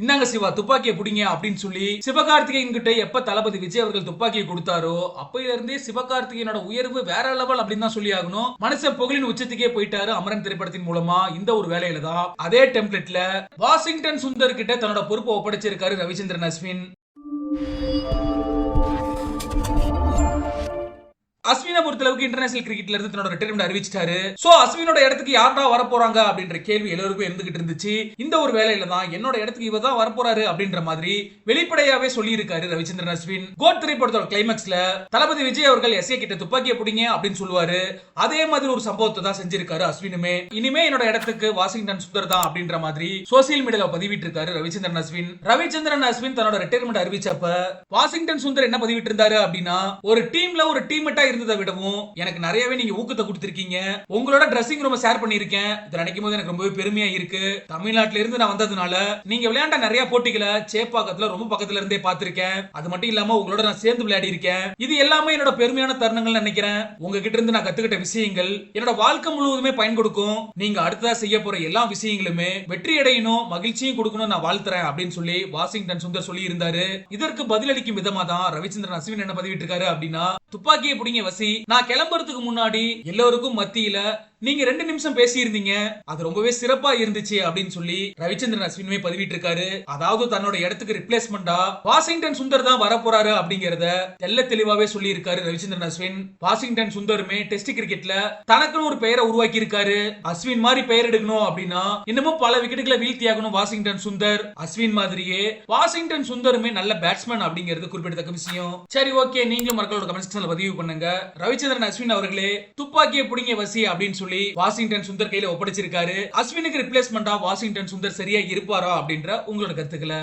இந்தாங்க சிவா துப்பாக்கியை பிடிங்க அப்படின்னு சொல்லி சிவகார்த்திகேயன் கிட்ட எப்ப தளபதி விஜய் அவர்கள் துப்பாக்கியை கொடுத்தாரோ அப்பையில இருந்தே சிவகார்த்திகேயனோட உயர்வு வேற லெவல் அப்படின்னு தான் சொல்லி ஆகணும். மனுஷன் புகழின் உச்சத்துக்கே போயிட்டாரு அமரன் திரைப்படத்தின் மூலமா. இந்த ஒரு வேலையில தான் அதே டெம்ப்ளேட்ல வாஷிங்டன் சுந்தர் கிட்ட தன்னோட பொறுப்பை ஒப்படைச்சிருக்காரு ரவிச்சந்திரன் அஸ்வின். அஸ்வினை பொறுத்தளவுக்கு இன்டர்நேஷனல் கிரிக்கெட்ல இருந்து தன்னோட ரிட்டையர்மெண்ட் அறிவிச்சிட்டாரு. சோ அஸ்வினோட இடத்துக்கு யாரா வர போறாங்க அப்படின்ற கேள்வி எல்லாருக்கும் இருந்துகிட்டு இருந்துச்சு. இந்த ஒரு வேலையில தான் என்னோட இடத்துக்கு இவர் தான் வரப்போறாரு அப்படின்ற மாதிரி வெளிப்படையாவே சொல்லி இருக்காரு ரவிச்சந்திரன் அஸ்வின். கோட் திரைப்படத்தோட கிளைமாக்ஸ்ல தளபதி விஜய் அவர்கள் எஸ்ஏ கிட்ட துப்பாக்கியை பிடிங்க அப்படின்னு சொல்லுவாரு. அதே மாதிரி ஒரு சம்பவத்தை தான் செஞ்சிருக்காரு அஸ்வினுமே. இனிமே என்னோட இடத்துக்கு வாஷிங்டன் சுந்தர் தான் அப்படின்ற மாதிரி சோசியல் மீடியால பதிவிட்டு இருக்காரு ரவிச்சந்திரன் அஸ்வின். ரவிச்சந்திரன் அஸ்வின் தன்னோட ரிட்டையர்மெண்ட் அறிவிச்சப்ப வாஷிங்டன் சுந்தர் என்ன பதிவிட்டு இருந்தாரு அப்படின்னா, ஒரு டீம்ல ஒரு டீம்மேட்டா இருந்ததை விடவும் எனக்கு நிறையவே நீங்க ஊக்கத்தை கொடுத்திருக்கீங்க. உங்களோட டிரெஸ்ஸிங் ரூம் ஷேர் பண்ணிருக்கேன். இத நினைக்கும் போது எனக்கு ரொம்பவே பெருமையா இருக்கு. தமிழ்நாட்டில இருந்து நான் வந்ததுனால நீங்க விளையாண்ட நிறைய போட்டிகளை சேப்பாக்கத்துல ரொம்ப பக்கத்துல இருந்தே பார்த்திருக்கேன். அது மட்டும் இல்லாம உங்களோட நான் சேர்ந்து விளையாடி இருக்கேன். இது எல்லாமே என்னோட பெருமையான தருணங்கள் நினைக்கிறேன். உங்ககிட்ட இருந்து நான் கத்துக்கிட்ட விஷயங்கள் என்னோட வாழ்க்கை முழுவதுமே பயன் கொடுக்கும். நீங்க அடுத்ததா செய்ய போற எல்லா விஷயங்களுமே வெற்றி அடையணும், மகிழ்ச்சியும் கொடுக்கணும் நான் வாழ்த்துறேன் அப்படின்னு சொல்லி வாஷிங்டன் சுந்தர் சொல்லி இருந்தாரு. இதற்கு பதிலளிக்கும் விதமா தான் ரவிச்சந்திரன் அஸ்வின் என்ன பதிவிட்டு இருக்காரு அப்படின்னா, துப்பாக்கியை பிடிங்க வசி, நான் கிளம்புறதுக்கு முன்னாடி எல்லோருக்கும் மத்தியில நீங்க 2 நிமிஷம் பேசி இருந்தீங்க, அது ரொம்பவே சிறப்பா இருந்துச்சு அப்படின்னு சொல்லி ரவிச்சந்திரன் அஸ்வினுமே பதிவிட்டு இருக்காரு. அதாவது தன்னோட இடத்துக்கு ரிப்ளேஸ்மெண்டா வாஷிங்டன் சுந்தர் தான் வரப்போறாரு அப்படிங்கறத தெல்ல தெளிவாவே சொல்லி இருக்காரு ரவிச்சந்திரன் அஸ்வின். வாஷிங்டன் சுந்தருமே டெஸ்ட் கிரிக்கெட்ல தனக்குன்னு ஒரு பெயரை உருவாக்கி இருக்காரு. அஸ்வின் மாதிரி பெயர் எடுக்கணும் அப்படின்னா இன்னமும் பல விக்கெட்டுகளை வீழ்த்தி ஆகணும் வாஷிங்டன் சுந்தர். அஸ்வின் மாதிரியே வாஷிங்டன் சுந்தருமே நல்ல பேட்ஸ்மேன் அப்படிங்கிறது குறிப்பிடத்தக்க விஷயம். சரி, ஓகே, நீங்களும் மக்களோட கமெண்ட் செக்ஷன்ல பதிவு பண்ணுங்க. ரவிச்சந்திரன் அஸ்வின் அவர்களே துப்பாக்கியை பிடிங்க வசி அப்படின்னு சொல்லி வாஷிங்டன் சுந்தர் கையில ஒப்படைச்சிருக்காரு. அஸ்வினுக்கு ரிப்ளேஸ்மெண்டா வாஷிங்டன் சுந்தர் சரியா இருப்பாரா அப்படின்ற உங்களோட கருத்துக்களை